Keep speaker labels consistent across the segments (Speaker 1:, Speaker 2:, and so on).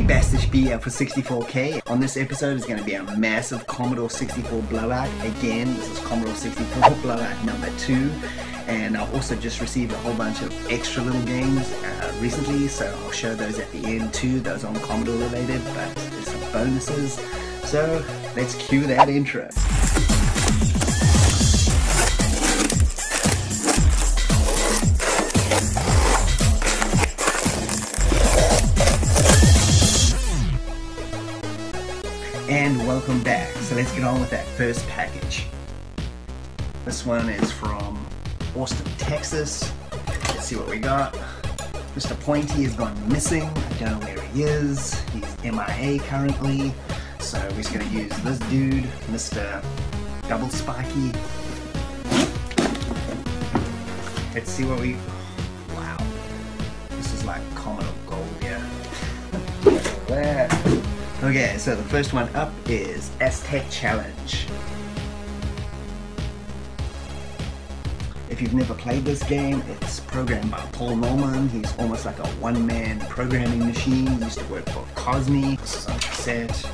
Speaker 1: Bastish B out for 64K. On this episode is going to be a massive Commodore 64 blowout. Again, this is Commodore 64 blowout number 2. And I've also just received a whole bunch of extra little games recently, so I'll show those at the end too. Those aren't Commodore related, but there's some bonuses. So let's cue that intro. And welcome back. So let's get on with that first package. This one is from Austin, Texas. Let's see what we got. Mr. Pointy has gone missing. I don't know where he is. He's MIA currently. So we're just going to use this dude, Mr. Double Spiky. Let's see what we... Wow. This is like Commodore Gold here. That. Okay, so the first one up is Aztec Challenge. If you've never played this game, it's programmed by Paul Norman. He's almost like a one-man programming machine. He used to work for Cosme. This is on cassette.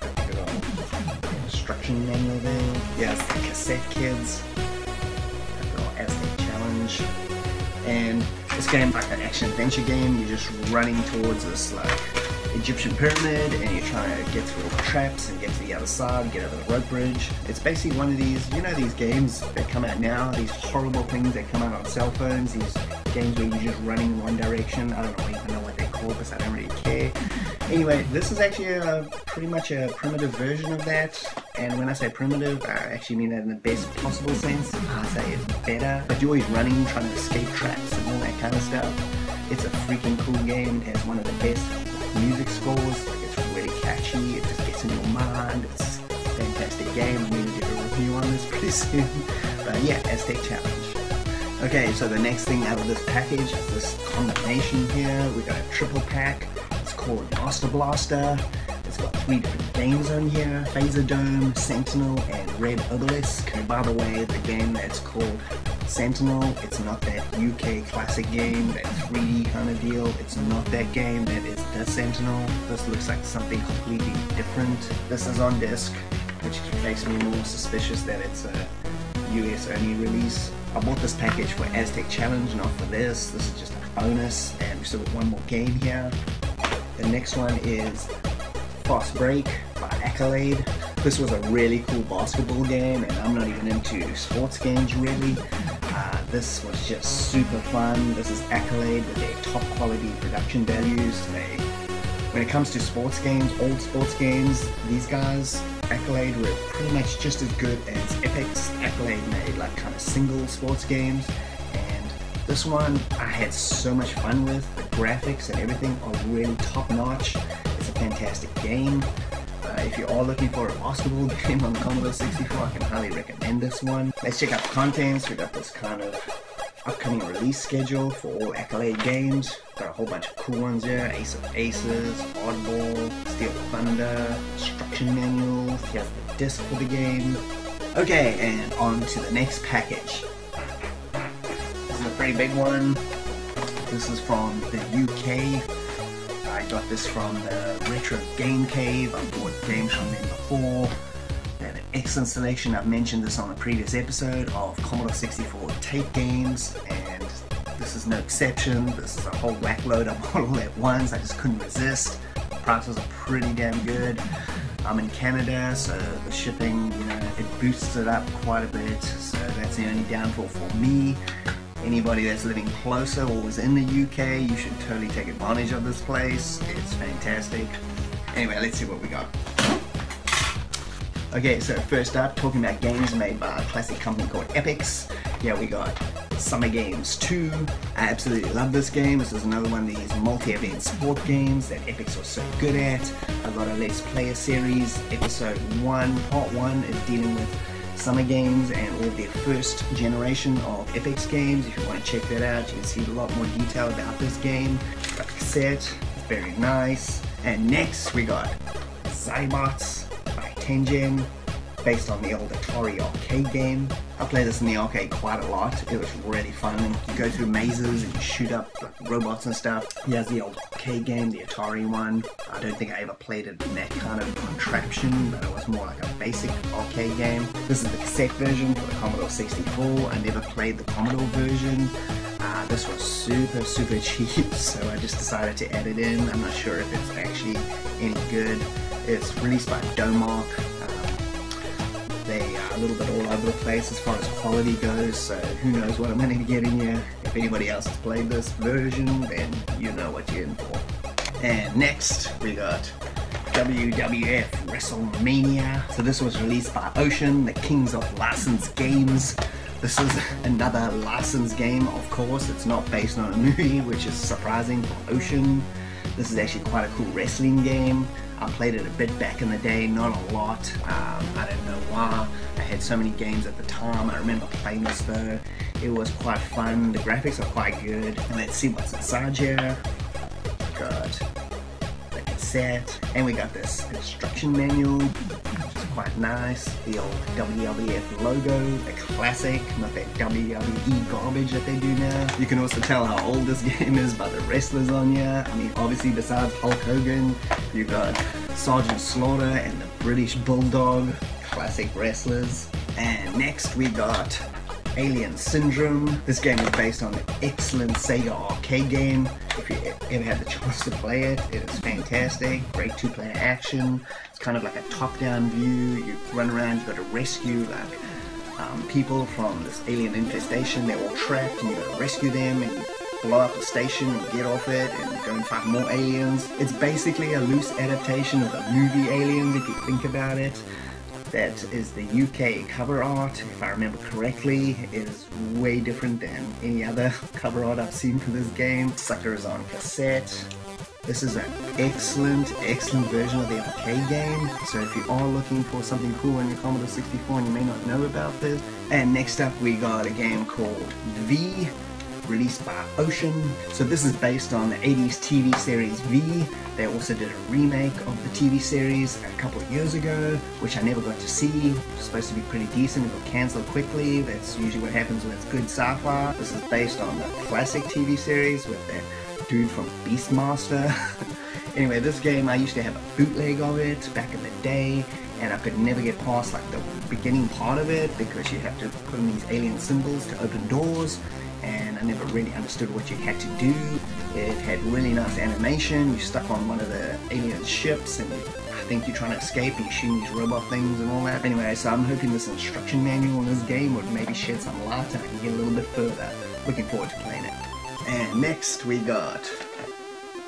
Speaker 1: Got the little instruction manual there. Yeah, it's the cassette kids. Got the little Aztec Challenge. And this game's like an action-adventure game. You're just running towards this like Egyptian pyramid, and you're trying to get through all the traps and get to the other side, get over the rope bridge. It's basically one of these, you know, these games that come out now, these horrible things that come out on cell phones, these games where you're just running in one direction. I don't even know what they're called because I don't really care. Anyway, this is actually pretty much a primitive version of that. And when I say primitive, I actually mean that in the best possible sense. I say it's better, but you're always running, trying to escape traps and all that kind of stuff. It's a freaking cool game. It has one of the best music scores. Like, it's really catchy. It just gets in your mind. It's a fantastic game. I'm going to do a review on this pretty soon. But yeah, Aztec Challenge. Okay, so the next thing out of this package is this combination here. We got a triple pack. It's called Master Blaster. It's got 3 different games on here: Phaser Dome, Sentinel, and Red Obelisk. And by the way, the game that's called Sentinel, it's not that UK classic game, that 3D kind of deal. It's not that game. That is the Sentinel. This looks like something completely different. This is on disc, which makes me more suspicious that it's a US only release. I bought this package for Aztec Challenge, not for this. This is just a bonus, and we still got one more game here. The next one is Fast Break by Accolade. This was a really cool basketball game, and I'm not even into sports games really. This was just super fun. This is Accolade with their top quality production values. When it comes to sports games, old sports games, these guys, Accolade, were pretty much just as good as Epix. Accolade made like kind of single sports games, and this one I had so much fun with. The graphics and everything are really top notch. It's a fantastic game. If you are looking for a basketball game on Commodore 64, I can highly recommend this one. Let's check out the contents. We got this kind of upcoming release schedule for all Accolade games. Got a whole bunch of cool ones here: Ace of Aces, Oddball, Steel Thunder, instruction manual. Here's the disc for the game. Okay, and on to the next package. This is a pretty big one. This is from the UK. I got this from the Retro Game Cave. I've bought games from them before. They have an excellent selection. I've mentioned this on a previous episode of Commodore 64 tape games, and this is no exception. This is a whole whack load I bought all at once. I just couldn't resist. The prices are pretty damn good. I'm in Canada, so the shipping, you know, it boosts it up quite a bit, so that's the only downfall for me. Anybody that's living closer or was in the UK, you should totally take advantage of this place. It's fantastic. Anyway, let's see what we got. Okay, so first up, talking about games made by a classic company called Epix. Yeah, we got Summer Games 2. I absolutely love this game. This is another one of these multi-event sport games that Epix was so good at. I got a Let's Player series. Episode 1, Part 1 is dealing with Summer Games and all of their first generation of Epix games. If you want to check that out, you can see a lot more detail about this game. Got the cassette, it's very nice. And next we got Zybots by Tengen. based on the old Atari arcade game. I played this in the arcade quite a lot. It was really fun. You go through mazes and you shoot up like robots and stuff. Here's the old arcade game, the Atari one. I don't think I ever played it in that kind of contraption, but it was more like a basic arcade game. This is the cassette version for the Commodore 64. I never played the Commodore version. This was super cheap, so I just decided to add it in. I'm not sure if it's actually any good. It's released by Domark. They are a little bit all over the place as far as quality goes, so who knows what I'm going to get in here. If anybody else has played this version, then you know what you're in for. And next we got WWF WrestleMania. So this was released by Ocean, the kings of licensed games. This is another licensed game, of course. It's not based on a movie, which is surprising for Ocean. This is actually quite a cool wrestling game. I played it a bit back in the day, not a lot. I don't know why. I had so many games at the time. I remember playing this though. It was quite fun. The graphics are quite good. And let's see what's inside here. Got the cassette, and we got this instruction manual. Quite nice. The old WWF logo, the classic, not that WWE garbage that they do now. You can also tell how old this game is by the wrestlers on here. I mean, obviously besides Hulk Hogan, you've got Sergeant Slaughter and the British Bulldog, classic wrestlers. And next we got Alien Syndrome. This game is based on an excellent Sega arcade game. If you ever had the chance to play it, it is fantastic. Great two-player action. It's kind of like a top-down view. You run around, you've got to rescue people from this alien infestation. They're all trapped and you've got to rescue them and blow up the station and get off it and go and fight more aliens. It's basically a loose adaptation of the movie Aliens if you think about it. That is the UK cover art, if I remember correctly. It is way different than any other cover art I've seen for this game. Sucker is on cassette. This is an excellent version of the arcade game. So if you are looking for something cool on your Commodore 64 and you may not know about this. And next up we got a game called V, released by Ocean. So this is based on the 80s TV series V. They also did a remake of the TV series a couple of years ago, which I never got to see. It was supposed to be pretty decent. It got cancelled quickly. That's usually what happens when it's good sci-fi. This is based on the classic TV series with that dude from Beastmaster. Anyway, this game, I used to have a bootleg of it back in the day, and I could never get past like the beginning part of it because you have to put in these alien symbols to open doors. And I never really understood what you had to do. It had really nice animation. You're stuck on one of the alien ships and I think you're trying to escape and you're shooting these robot things and all that. Anyway, so I'm hoping this instruction manual in this game would maybe shed some light and I can get a little bit further. Looking forward to playing it. And next we got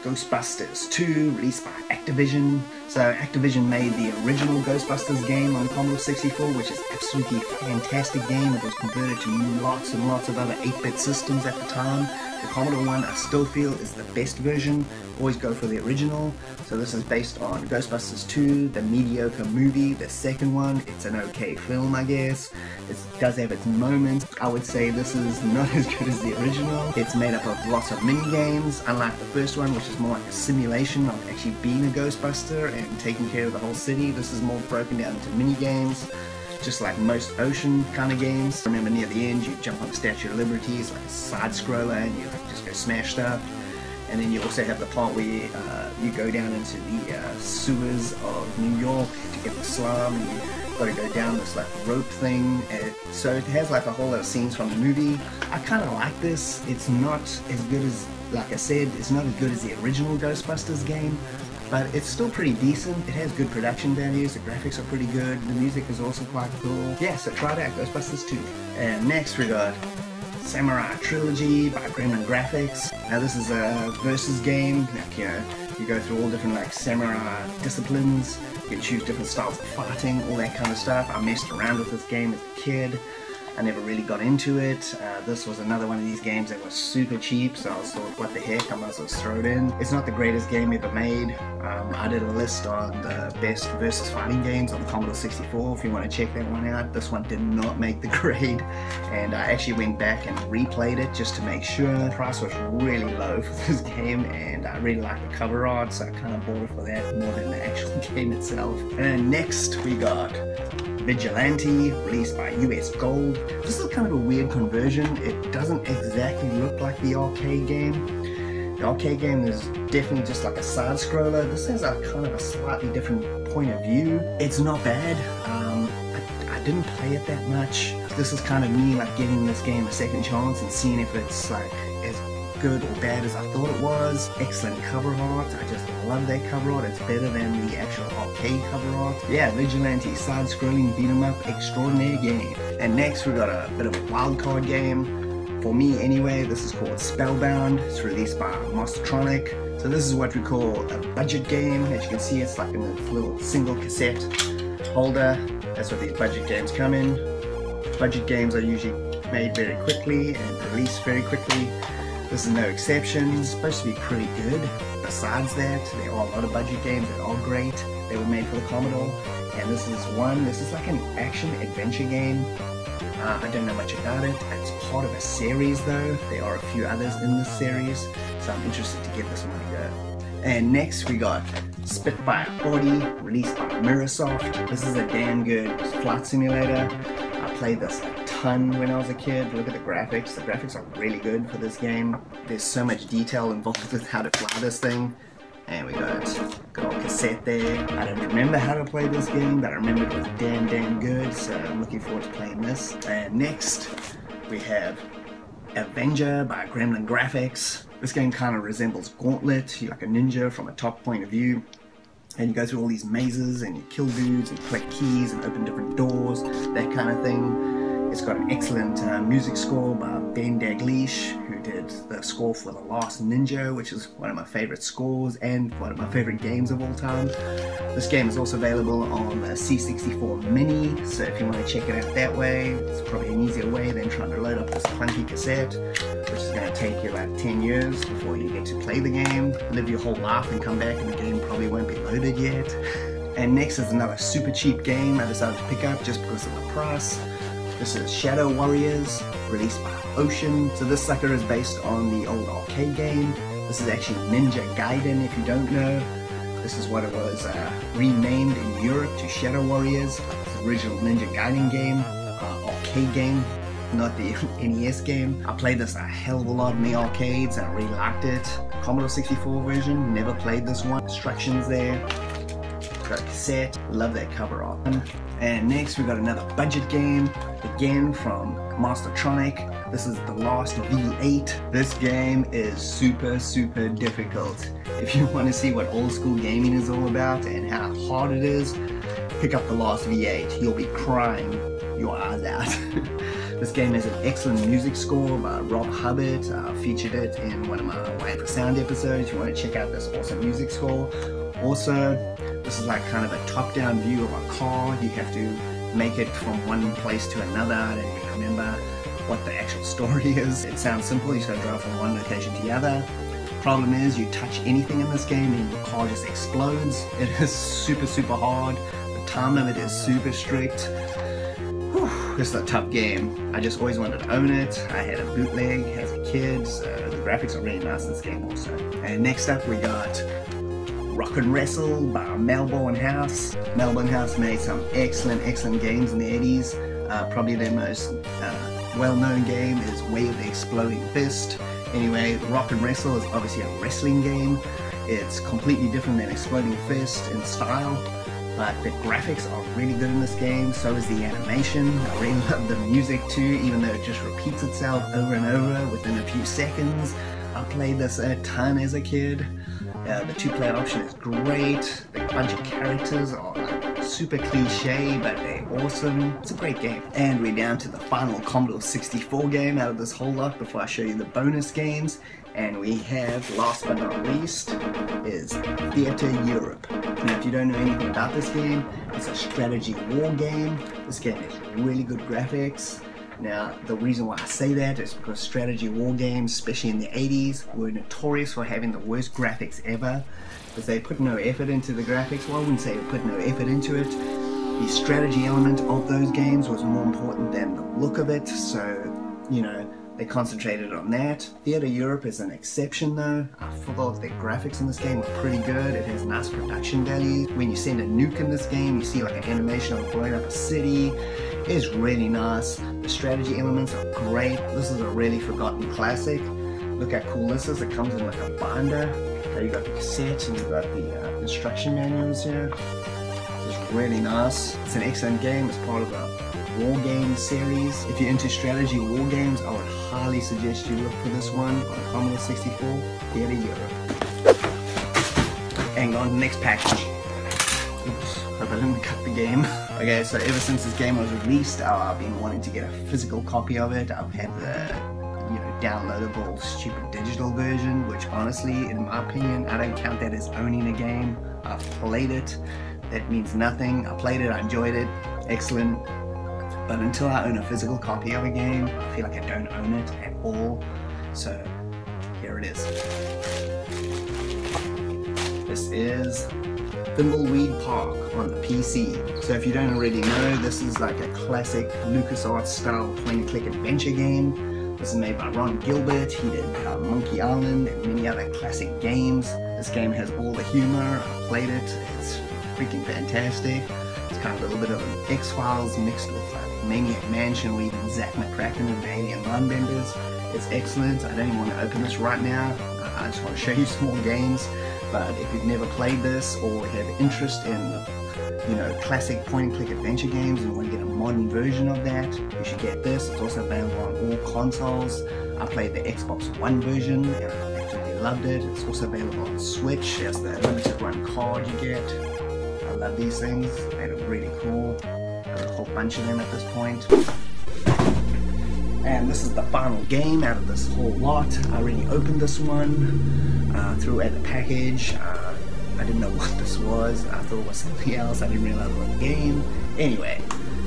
Speaker 1: Ghostbusters 2, released by Activision. So Activision made the original Ghostbusters game on Commodore 64, which is absolutely fantastic game. It was converted to lots and lots of other 8-bit systems at the time. The Commodore one I still feel is the best version. Always go for the original. So this is based on Ghostbusters 2, the mediocre movie, the second one. It's an okay film, I guess. It does have its moments. I would say this is not as good as the original. It's made up of lots of mini games, unlike the first one, which is more like a simulation of actually being a Ghostbuster and taking care of the whole city. This is more broken down into mini games, just like most Ocean kind of games. Remember, near the end you jump on the Statue of Liberty. It's like a side scroller and you just go smash stuff. And then you also have the part where you go down into the sewers of New York to get the slime, and you've got to go down this like rope thing. So it has like a whole lot of scenes from the movie. I kind of like this. It's not as good as, like I said, it's not as good as the original Ghostbusters game, but it's still pretty decent. It has good production values, the graphics are pretty good, the music is also quite cool. Yeah, so try that, Ghostbusters 2. And next we got Samurai Trilogy by Gremlin Graphics. Now this is a versus game. Like, you go through all different like samurai disciplines. You can choose different styles of fighting, all that kind of stuff. I messed around with this game as a kid. I never really got into it. This was another one of these games that was super cheap, so I was thought, what the heck, I might as well throw it in. It's not the greatest game ever made. I did a list on the best versus fighting games on the Commodore 64 if you want to check that one out. This one did not make the grade, and I actually went back and replayed it just to make sure. The price was really low for this game, and I really like the cover art, so I kind of bought it for that more than the actual game itself. And next we got Vigilante, released by US Gold. This is kind of a weird conversion. It doesn't exactly look like the arcade game. The arcade game is definitely just like a side scroller. This has a kind of a slightly different point of view. It's not bad. I didn't play it that much. This is kind of me like giving this game a second chance and seeing if it's like as good or bad as I thought it was. Excellent cover art. I just love that cover art. It's better than the actual arcade cover art. Yeah, Vigilante, side-scrolling beat 'em up, extraordinary game. And next we got a bit of a wild card game. For me anyway, this is called Spellbound. It's released by Mastertronic. So this is what we call a budget game. As you can see, it's like in this little single cassette holder. That's what these budget games come in. Budget games are usually made very quickly and released very quickly. This is no exception. It's supposed to be pretty good. Besides that, there are a lot of budget games that are great. They were made for the Commodore. And this is one. This is like an action-adventure game. I don't know much about it. It's part of a series though. There are a few others in this series, so I'm interested to give this one a go. And next we got Spitfire 40, released by Mirrorsoft. This is a damn good flight simulator. I played this a ton when I was a kid. Look at the graphics. The graphics are really good for this game. There's so much detail involved with how to fly this thing. And we got good old cassette there. I don't remember how to play this game, but I remember it was damn good, so I'm looking forward to playing this. And next, we have Avenger by Gremlin Graphics. This game kind of resembles Gauntlet. You're like a ninja from a top point of view. And you go through all these mazes, and you kill dudes, and collect keys, and open different doors, that kind of thing. It's got an excellent music score by Ben Daglish, who did the score for The Last Ninja, which is one of my favorite scores and one of my favorite games of all time. This game is also available on the C64 Mini, so if you want to check it out that way, it's probably an easier way than trying to load up this clunky cassette, which is going to take you about 10 years before you get to play the game, live your whole life and come back and the game probably won't be loaded yet. And next is another super cheap game I decided to pick up just because of the price. This is Shadow Warriors, released by Ocean. So this sucker is based on the old arcade game. This is actually Ninja Gaiden, if you don't know. This is what it was renamed in Europe to Shadow Warriors. It's the original Ninja Gaiden game, arcade game, not the NES game. I played this a hell of a lot in the arcades and I really liked it. Commodore 64 version, never played this one. Instructions there. Got a cassette, love that cover art. And next we got another budget game, again from Mastertronic. This is The Last V8. This game is super difficult. If you want to see what old school gaming is all about and how hard it is, pick up The Last V8. You'll be crying your eyes out. This game has an excellent music score by Rob Hubbard. I featured it in one of my Wired for Sound episodes. If you want to check out this awesome music score. Also, this is like kind of a top-down view of a car. You have to make it from one place to another. I don't even remember what the actual story is. It sounds simple. You just gotta drive from one location to the other. Problem is, you touch anything in this game and your car just explodes. It is super hard. The time limit is super strict. Whew, this is a tough game. I just always wanted to own it. I had a bootleg as a kid, so the graphics are really nice in this game also. And next up we got Rock and Wrestle by Melbourne House. Melbourne House made some excellent games in the 80s. Probably their most well-known game is Way of the Exploding Fist. Anyway, Rock and Wrestle is obviously a wrestling game. It's completely different than Exploding Fist in style, but the graphics are really good in this game. So is the animation. I really love the music too, even though it just repeats itself over and over within a few seconds. I played this a ton as a kid. The two-player option is great. The bunch of characters are like super cliche, but they're awesome. It's a great game. And we're down to the final Commodore 64 game out of this whole lot before I show you the bonus games. And we have, last but not least, is Theater Europe. Now, if you don't know anything about this game, it's a strategy war game. This game has really good graphics. Now, the reason why I say that is because strategy war games, especially in the 80s, were notorious for having the worst graphics ever, because they put no effort into the graphics. Well, I wouldn't say they put no effort into it. The strategy element of those games was more important than the look of it, so, you know, they concentrated on that. Theater Europe is an exception though. I thought the graphics in this game were pretty good. It has nice production value. When you send a nuke in this game, you see like an animation of blowing up a city. It's really nice. The strategy elements are great. This is a really forgotten classic. Look how cool this is. It comes in like a binder. You got the cassette and you got the instruction manuals here. It's really nice. It's an excellent game. It's part of a war game series. If you're into strategy war games, I would highly suggest you look for this one on Commodore 64, Theater Europe. And on the next package. Oops, hope I didn't cut the game. Okay, so ever since this game was released, I've been wanting to get a physical copy of it. I've had the downloadable stupid digital version, which honestly, in my opinion, I don't count that as owning a game. I've played it. That means nothing. I played it, I enjoyed it, excellent. But until I own a physical copy of a game, I feel like I don't own it at all. So here it is. This is Thimbleweed Park on the PC. So if you don't already know, this is like a classic LucasArts style point-and-click adventure game. This is made by Ron Gilbert. He did Monkey Island and many other classic games. This game has all the humor. I played it. It's freaking fantastic. It's kind of a little bit of an X-Files mixed with like Maniac Mansion or even Zack McCracken and the Alien Mindbenders. It's excellent. I don't even want to open this right now. I just want to show you some more games. But if you've never played this or have interest in, you know, classic point-and-click adventure games and you want to get a modern version of that, you should get this. It's also available on all consoles. I played the Xbox One version and I absolutely loved it. It's also available on Switch. There's the limited run card you get. I love these things. They look really cool. There's a whole bunch of them at this point. And this is the final game out of this whole lot. I already opened this one, threw it at the package. I didn't know what this was. I thought it was something else. I didn't realize it was a game. Anyway,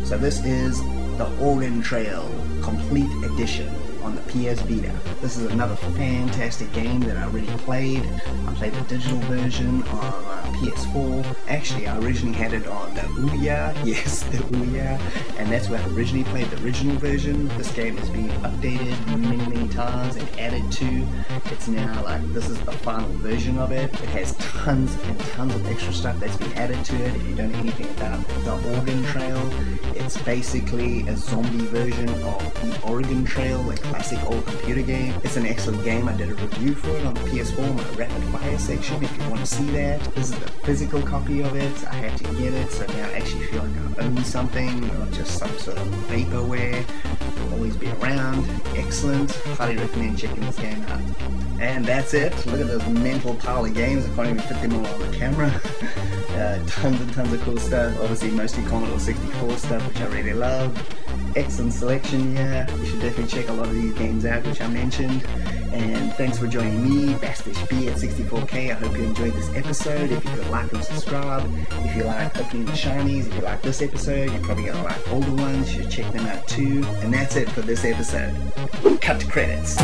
Speaker 1: so this is the Oregon Trail Complete Edition on the PS Vita. This is another fantastic game that I already played. I played the digital version on PS4. Actually, I originally had it on the Ouya. Yes, the Ouya. And that's where I originally played the original version. This game has been updated many times and added to. It's now like, this is the final version of it. It has tons and tons of extra stuff that's been added to it. If you don't know anything about the Oregon Trail, it's basically a zombie version of the Oregon Trail, like classic old computer game. It's an excellent game. I did a review for it on the PS4, my rapid fire section, if you want to see that. This is the physical copy of it. I had to get it, so now I actually feel like I own something, not just some sort of vaporware. It'll always be around. Excellent. Highly recommend checking this game out. And that's it. Look at this mental pile of games. I can't even fit them all on the camera. Tons and tons of cool stuff. Obviously mostly Commodore 64 stuff, which I really love. Excellent selection here. You should definitely check a lot of these games out, which I mentioned. And thanks for joining me, BastishB at 64K. I hope you enjoyed this episode. If you could like and subscribe. If you like opening the Shinies, if you like this episode, you're probably gonna like older ones. You should check them out too. And that's it for this episode. Cut to credits.